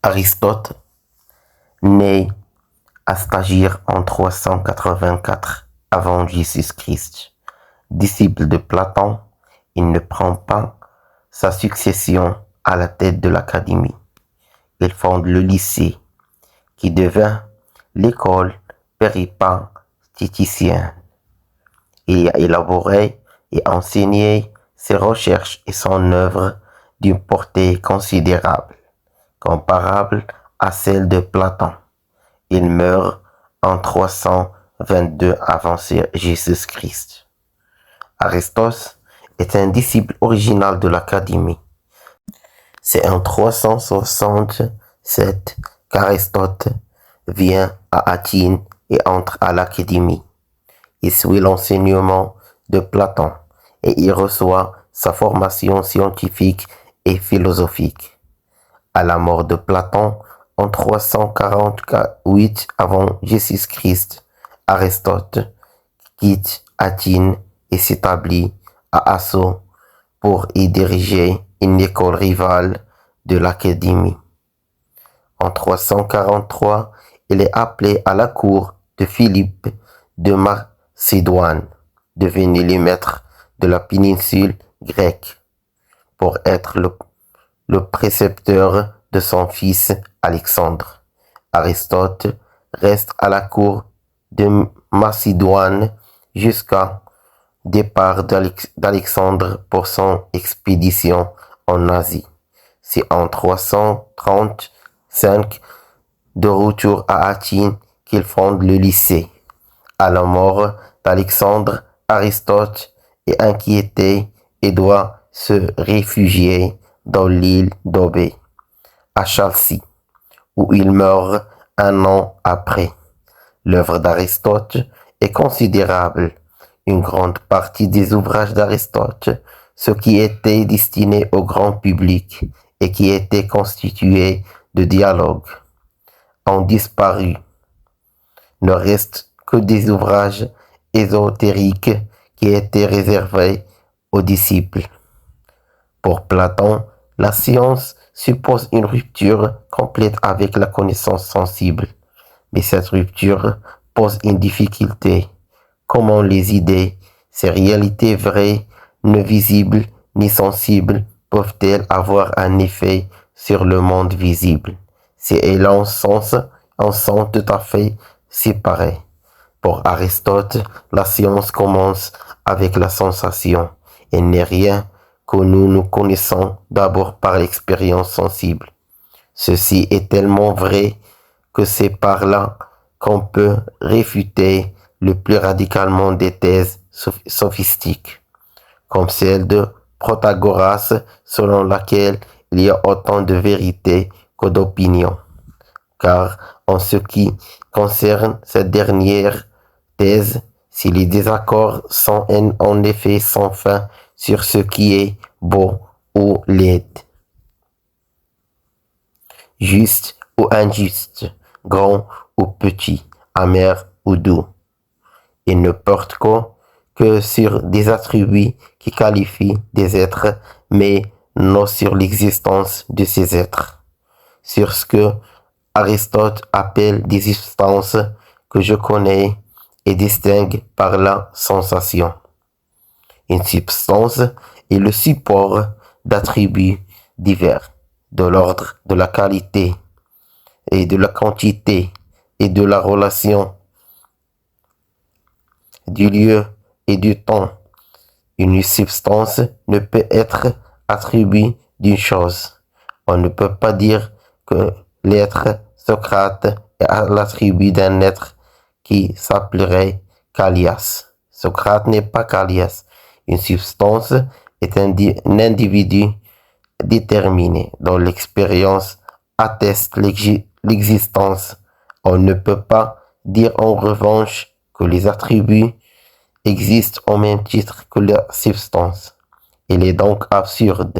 Aristote, né à Stagir en 384 avant Jésus-Christ, disciple de Platon, il ne prend pas sa succession à la tête de l'Académie. Il fonde le lycée, qui devint l'école péripatéticienne. Il a élaboré et enseigné ses recherches et son œuvre d'une portée considérable, comparable à celle de Platon. Il meurt en 322 avant Jésus-Christ. Aristote est un disciple original de l'Académie. C'est en 367 qu'Aristote vient à Athènes et entre à l'Académie. Il suit l'enseignement de Platon et y reçoit sa formation scientifique et philosophique. À la mort de Platon, en 348 avant Jésus-Christ, Aristote quitte Athènes et s'établit à Assos pour y diriger une école rivale de l'Académie. En 343, il est appelé à la cour de Philippe de Macédoine, devenu le maître de la péninsule grecque, pour être le précepteur de son fils Alexandre. Aristote reste à la cour de Macédoine jusqu'au départ d'Alexandre pour son expédition en Asie. C'est en 335, de retour à Athènes, qu'il fonde le lycée. À la mort d'Alexandre, Aristote est inquiété et doit se réfugier dans l'île d'Eubée, à Chalcis, où il meurt un an après. L'œuvre d'Aristote est considérable. Une grande partie des ouvrages d'Aristote, ceux qui étaient destinés au grand public et qui étaient constitués de dialogues, ont disparu. Ne reste que des ouvrages ésotériques qui étaient réservés aux disciples. Pour Platon, la science suppose une rupture complète avec la connaissance sensible. Mais cette rupture pose une difficulté. Comment les idées, ces réalités vraies, ne visibles ni sensibles, peuvent-elles avoir un effet sur le monde visible? Ces élans sont tout à fait séparés. Pour Aristote, la science commence avec la sensation et n'est rien que nous connaissons d'abord par l'expérience sensible. Ceci est tellement vrai que c'est par là qu'on peut réfuter le plus radicalement des thèses sophistiques, comme celle de Protagoras, selon laquelle il y a autant de vérité que d'opinion. Car en ce qui concerne cette dernière thèse, si les désaccords sont en effet sans fin sur ce qui est beau ou laid, juste ou injuste, grand ou petit, amer ou doux, et ne porte que sur des attributs qui qualifient des êtres, mais non sur l'existence de ces êtres, sur ce que Aristote appelle des substances que je connais et distingue par la sensation. Une substance est le support d'attributs divers, de l'ordre de la qualité et de la quantité et de la relation, du lieu et du temps. Une substance ne peut être attribuée d'une chose. On ne peut pas dire que l'être Socrate est l'attribut d'un être qui s'appellerait Callias. Socrate n'est pas Callias. Une substance est un individu déterminé dont l'expérience atteste l'existence. On ne peut pas dire en revanche que les attributs existent au même titre que la substance. Il est donc absurde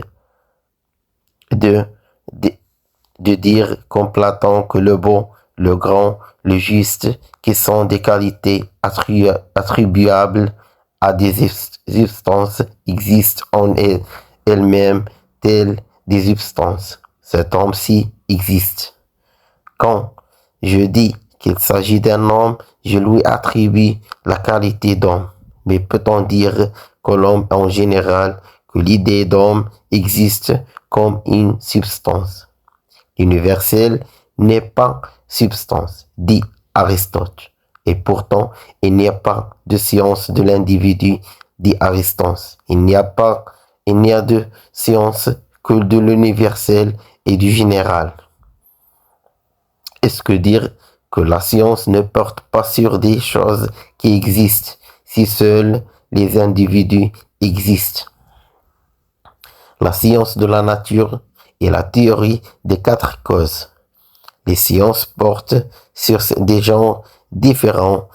de dire comme Platon que le beau, le grand, le juste, qui sont des qualités attribuables à des substances, existent en elles-mêmes telles des substances. cet homme-ci existe. Quand je dis qu'il s'agit d'un homme, je lui attribue la qualité d'homme. Mais peut-on dire que l'homme en général, que l'idée d'homme existe comme une substance? L'universel n'est pas substance, dit Aristote. Et pourtant, il n'y a pas de science de l'individu, dit Aristote. Il n'y a de science que de l'universel et du général. Est-ce que dire que la science ne porte pas sur des choses qui existent si seuls les individus existent? La science de la nature est la théorie des 4 causes. Les sciences portent sur des genres différents